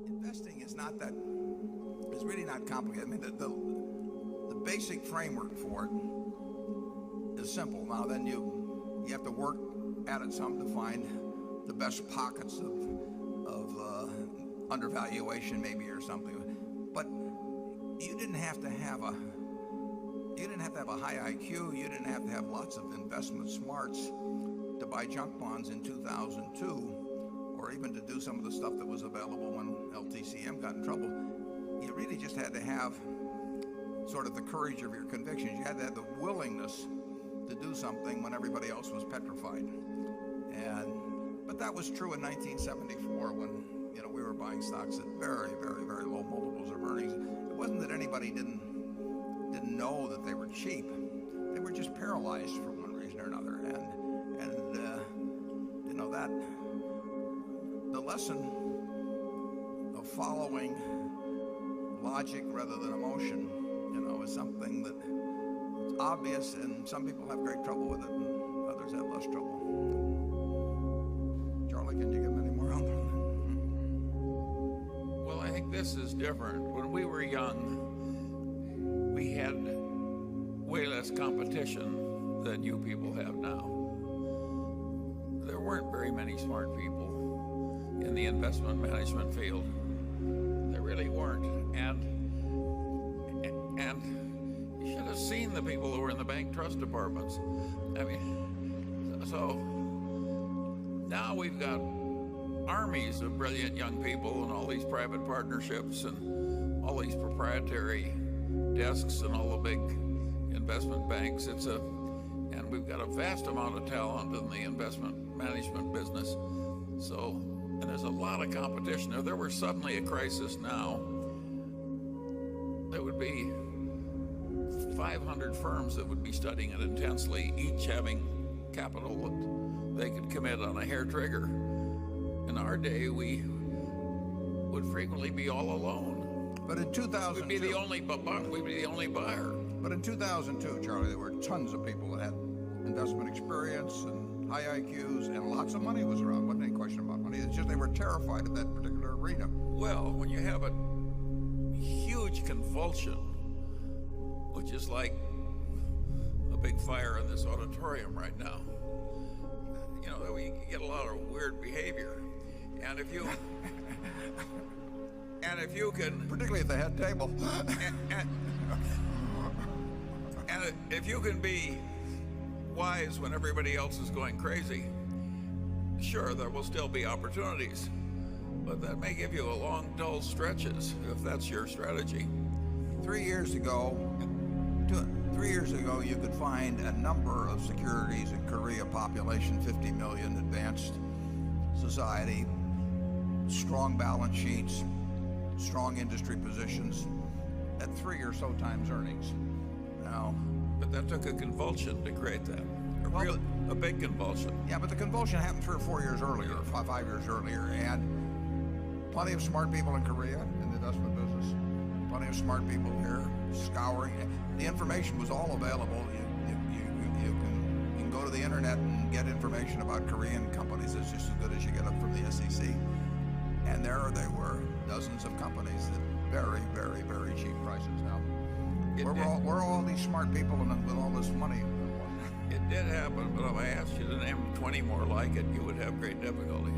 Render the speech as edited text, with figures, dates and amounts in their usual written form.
Investing is not that, it's really not complicated. I mean, the basic framework for it is simple. Now then you have to work at it some to find the best pockets of undervaluation maybe or something. But you didn't have to have a high IQ. You didn't have to have lots of investment smarts to buy junk bonds in 2002. Or even to do some of the stuff that was available when LTCM got in trouble. You really just had to have sort of the courage of your convictions. You had to have the willingness to do something when everybody else was petrified. But that was true in 1974 when we were buying stocks at very, very, very low multiples of earnings. It wasn't that anybody didn't know that they were cheap. They were just paralyzed for one reason or another. That the lesson of following logic rather than emotion, is something that's obvious, and some people have great trouble with it, and others have less trouble. Charlie, can you give any more on that? Well, I think this is different. When we were young, we had way less competition than you people have now. There weren't very many smart people in the investment management field. There really weren't. And you should have seen the people who were in the bank trust departments. I mean, so now we've got armies of brilliant young people and all these private partnerships and all these proprietary desks and all the big investment banks. And we've got a vast amount of talent in the investment management business. And there's a lot of competition. If there were suddenly a crisis now, there would be 500 firms that would be studying it intensely, each having capital that they could commit on a hair trigger. In our day, we would frequently be all alone. But in 2002, we'd be the only buyer. But in 2002, Charlie, there were tons of people that had investment experience and high IQs, and lots of money was around. Wasn't any question about money. It's just they were terrified of that particular arena. Well, when you have a huge convulsion, which is like a big fire in this auditorium right now, we get a lot of weird behavior. And if you can, particularly at the head table, and if you can be wise when everybody else is going crazy, sure, there will still be opportunities, but that may give you a long, dull stretches if that's your strategy. 3 years ago, you could find a number of securities in Korea, population 50 million, advanced society, strong balance sheets, strong industry positions at 3 or so times earnings. Now, but that took a convulsion to create that. A big convulsion. Yeah, but the convulsion happened 3 or 4 years earlier, 5 years earlier, and plenty of smart people in Korea in the investment business. Plenty of smart people here scouring. The information was all available. You can go to the internet and get information about Korean companies. It's just as good as you get them from the SEC. And there they were, dozens of companies at very, very, very cheap prices. Now, where are all these smart people with all this money? It did happen, but if I asked you to name 20 more like it, you would have great difficulty.